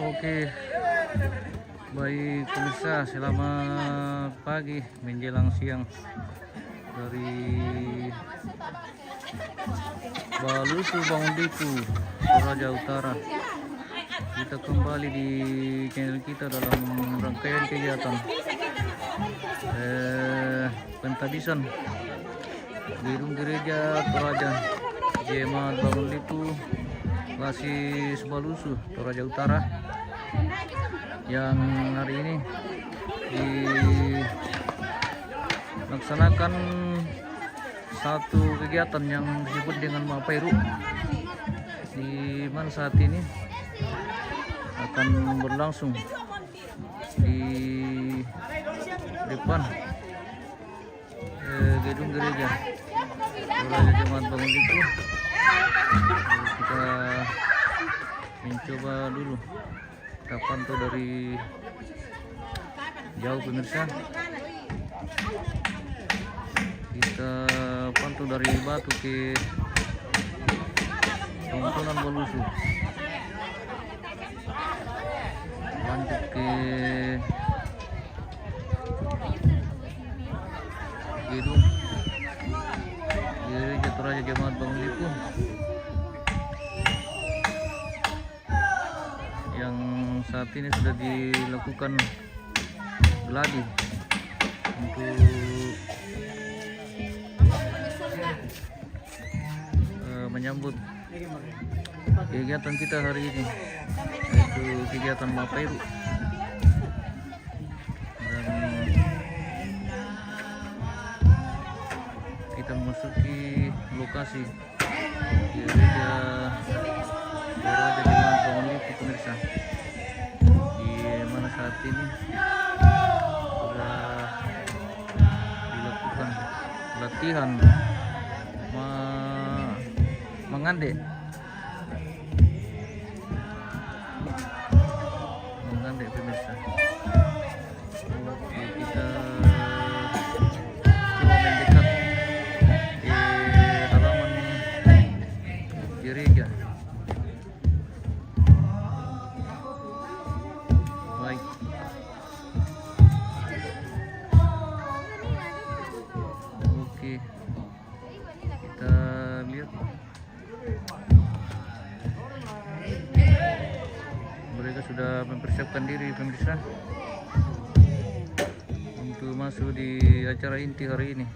Oke, baik pemirsa, selamat pagi menjelang siang dari Balusu Bangun Diku, Toraja Utara. Kita kembali di channel kita dalam rangkaian kegiatan pentabisan gedung gereja Toraja Jemaat Bangun Diku Basis Balusu Toraja Utara, yang hari ini dilaksanakan satu kegiatan yang disebut dengan Mapairu, di mana saat ini akan berlangsung di depan gedung gereja Toraja Jemaat Bangun Diku. Kita mencoba dulu, kita pantau dari jauh pemirsa, kita pantau dari batu ke tontonan Balusu, lanjut ke gedung gereja Toraja Jemaat Bangun Diku yang saat ini sudah dilakukan geladi untuk menyambut kegiatan kita hari ini, yaitu kegiatan Mapairu. Dan kita memasuki lokasi gereja Toraja Jemaat Bangun Diku pemirsa, di mana saat ini sudah dilakukan latihan mengandek pemirsa. Oke, kita coba mendekat di halaman gereja. Baik, oke, kita lihat mereka sudah mempersiapkan diri pemirsa untuk masuk di acara inti hari ini.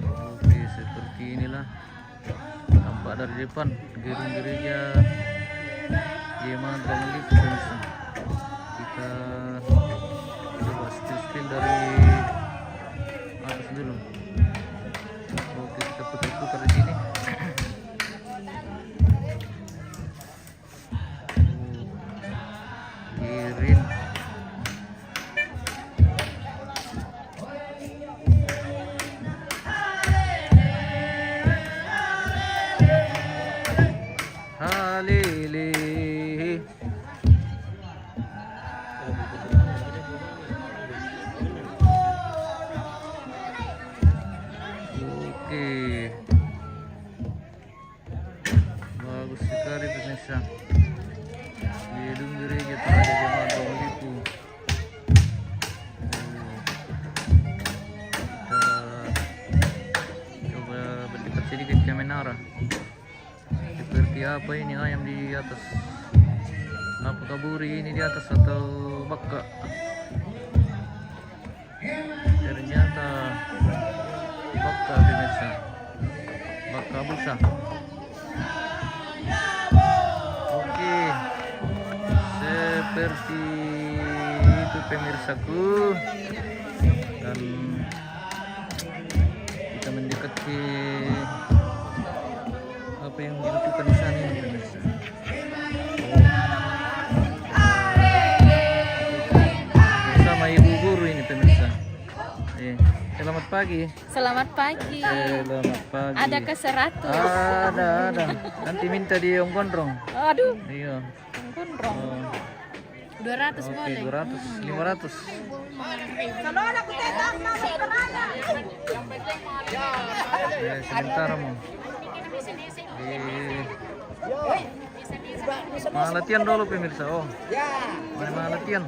Oke, seperti inilah tampak dari depan gedung gereja Jemaat Bangun Diku pemirsa. Kita coba still dari atas dulu. Oke, kita putar-putar di sini. Kirim. Halili. Oke, bagus sekali pemirsa, gedung gereja Toraja Jemaat Bangun Diku. Kita coba berdekat sedikit ke menara. Seperti apa ini ayam di atas? Apakah buri ini di atas atau baka? Ternyata baka pemirsa, baka busa. Oke, seperti itu pemirsaku, dan kita mendekati apa yang dilakukan di sana ini pemirsa. Bersama ibu guru ini pemirsa. Selamat pagi. Selamat pagi. Selamat pagi. Ada ke 100? Ada. Nanti minta di Om Gondrong. Aduh. Iya. Gondrong. Oh. 200 Oke, boleh. 200, 500. Sebentar mau. Mga latihan dulu pemirsa. Oh, mga latihan.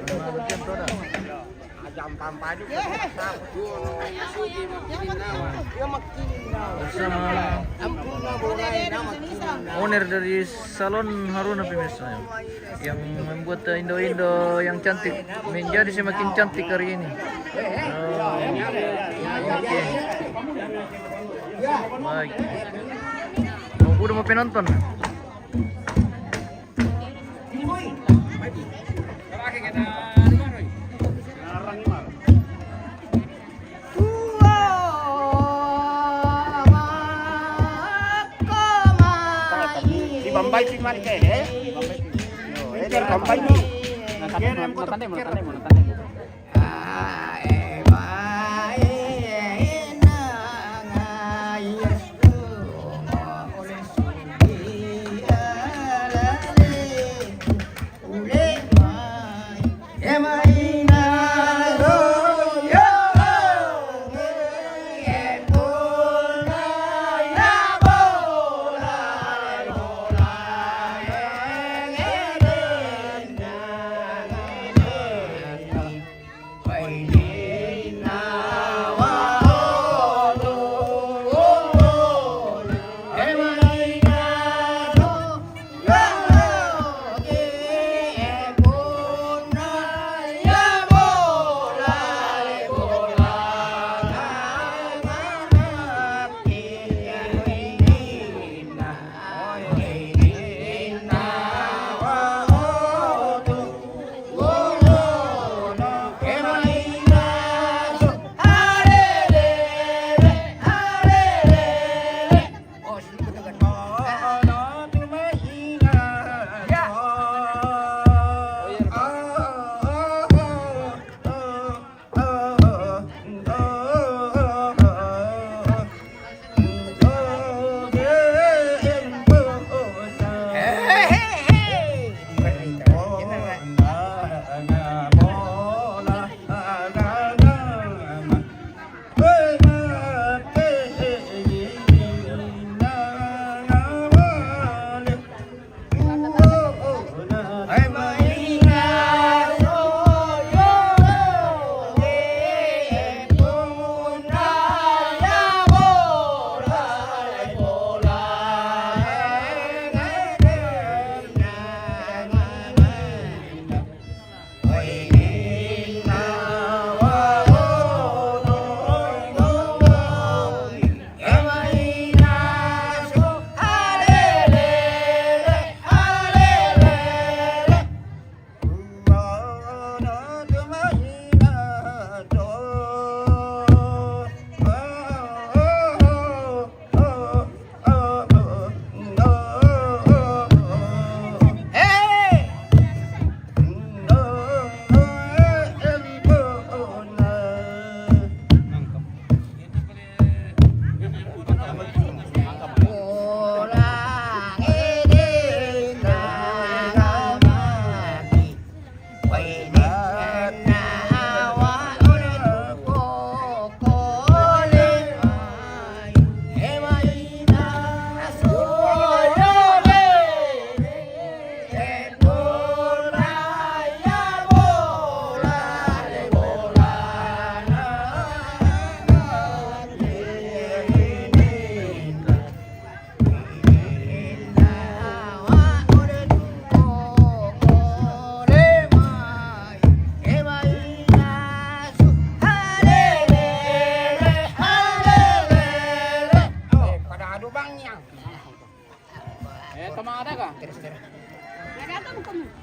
Mga latihan tuh ada. Bersama owner dari salon Haruna pemirsa yang membuat Indo-Indo yang cantik menjadi semakin cantik hari ini. Oke. Baik. Udah mau penonton. Bombay sih mari ke, ini Bombay nih. Nanti mau.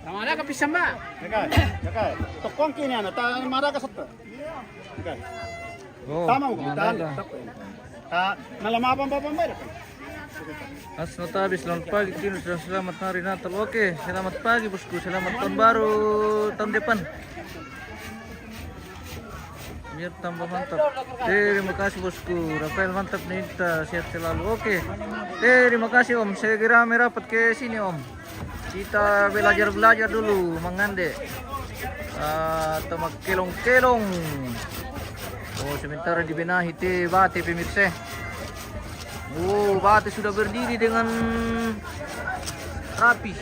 Ramada ka pisamba. Jaga. Tokong kini ana ta mara ka satta. Jaga. Oh, Tama mo mga ta. daga. Ta nalamapan pa pambay. As natabis, selamat pagi Tino, selamat hari Natal. Oke, selamat pagi bosku, selamat tahun baru tahun depan. Biar tambah mantap. Terima kasih bosku, Rafael mantap Nita, sehat selalu. Oke, terima kasih Om. Saya kira merapat ke sini Om. Kita belajar dulu mengande atau kelong-kelong. Oh, sementara dibenahi bate pemirsa. Oh, batu sudah berdiri dengan rapi.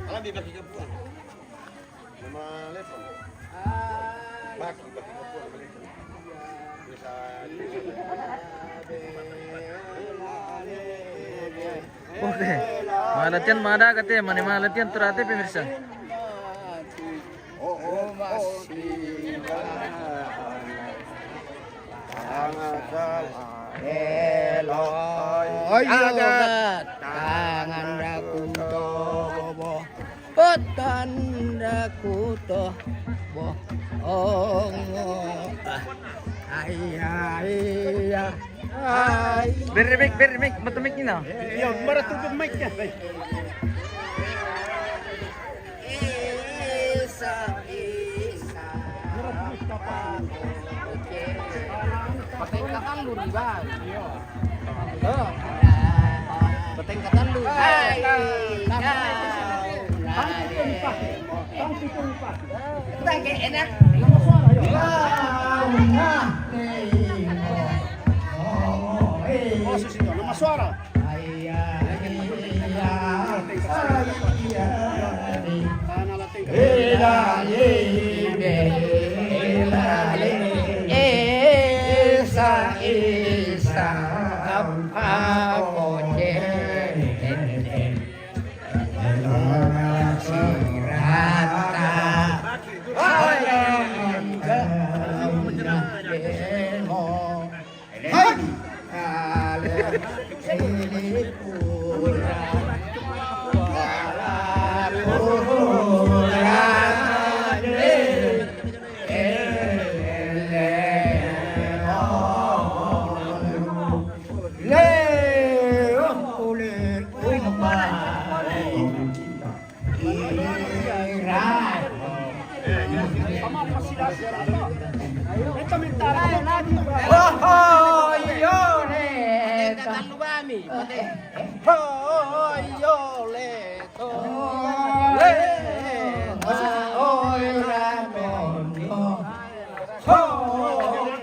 Alam dibagi ke buah. Nama level. Bagi ke buah. Bisa. Oke. Malatian mana katanya? Mana malatian terate pemirsa. Oh masih. Agak tangan rakuto potan rakuto bohong ayah Bermik, betul mic ini. Iya, mara tutup mic-nya. Patengkatan lu rival. Patengkatan lu. Enak. Oh, susito, nama suara. Tanah lating. Isa apa poje sirata Ito mentara. Oh, yo le, katalu bami, oh, yo le, to le, oh, ramon, oh,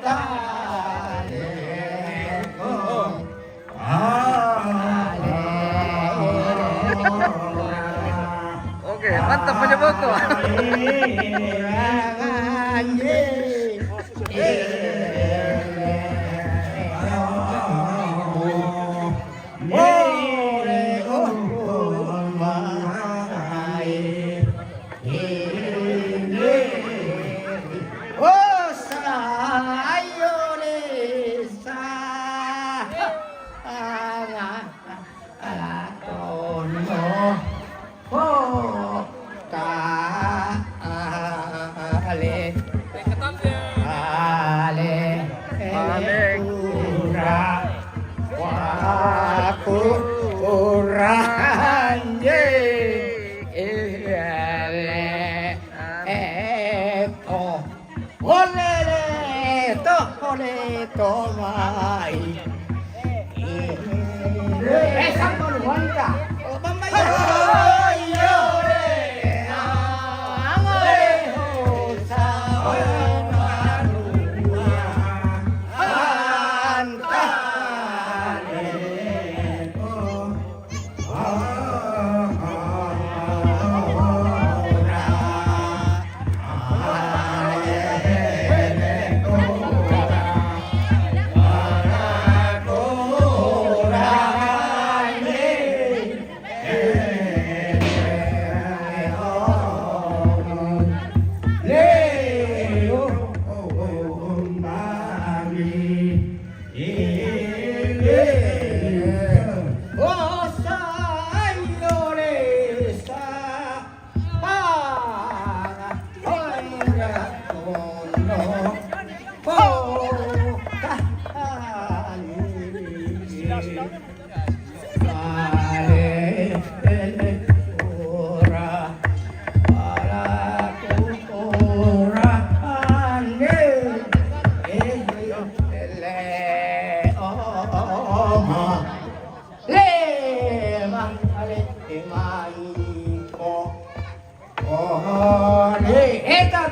dale, Oke, mantap punya Boko.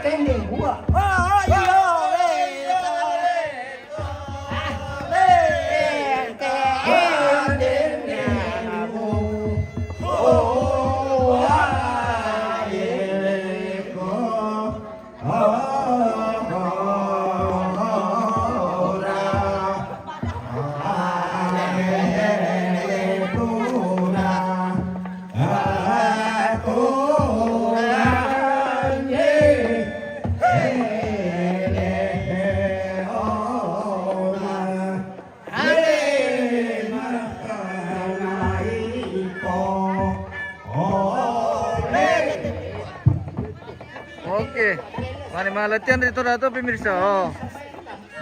kending gua. Oh yo Oke, mari latihan itu Ratu pemirsa. Oh,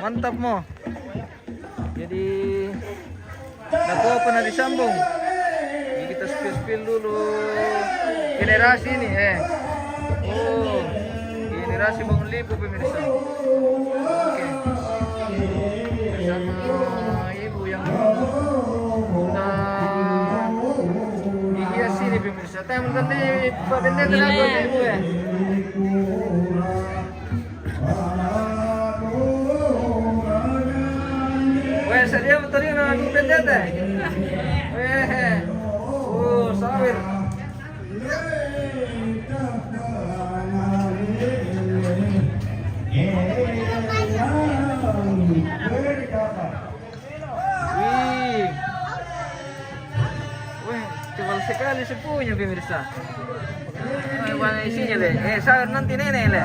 mantap mo. Jadi, nakuha pa na disambung. Jadi kita spill dulu generasi ini Oh, generasi bangun lipo pemirsa. Oke, bersama ibu yang sudah dihias ini pemirsa. Tayo maganda pabindet na ako ibu Weh, sedia betul ini nama pendet Weh, sawir. Wih, weh, tebal sekali sepuhnya pemirsa. Mana isinya le? Sawir nanti nenek le.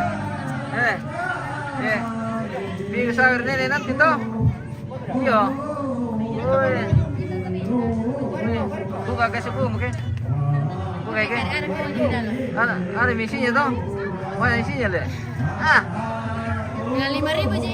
Bing sawir nenek nanti toh. Iya. Woi. Buka ke sepuh mungkin. Buka ke. Ada isinya toh. Mana isinya le? Dengan 5.000 Ji.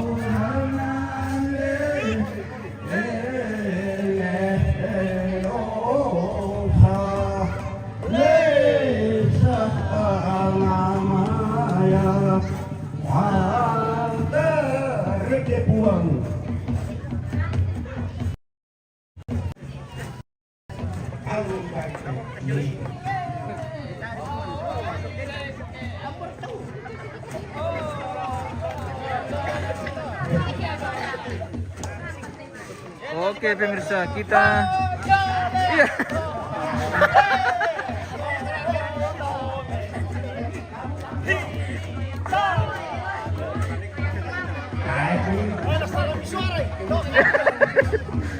Oke pemirsa, kita iya.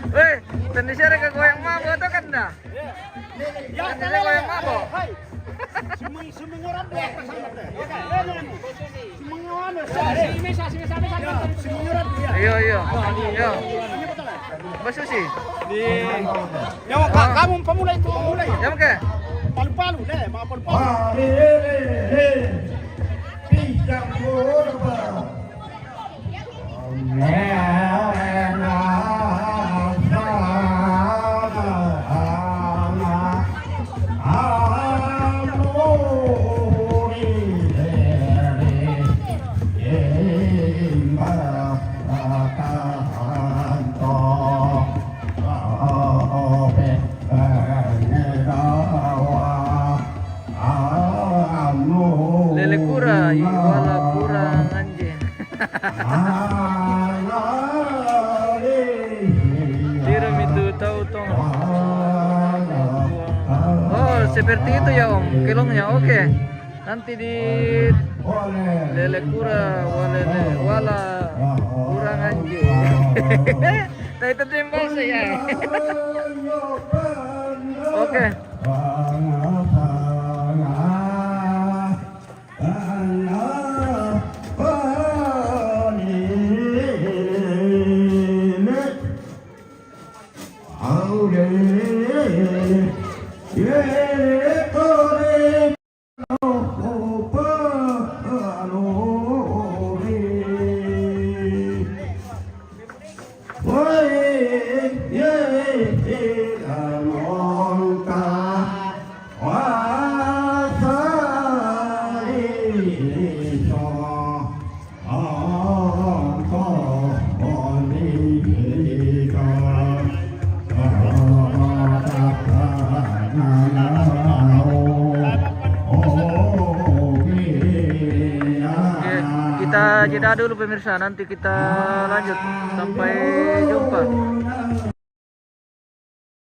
Weh, Indonesia reka goyang mabo atau kan dah? Indonesia goyang mabo. Ayo. Basuh sih. Kamu pemulai itu pemulai. Ya oke. Palu-palu deh, mau palu-palu. Lele kura, wala kurang anjing. Tiram itu tahu tong. Oh, seperti itu ya Om, kilongnya oke. Nanti di lele kura, wala kurang anjing. Nah itu timbal saya. Oke. jeda dulu pemirsa, nanti kita lanjut. Sampai jumpa.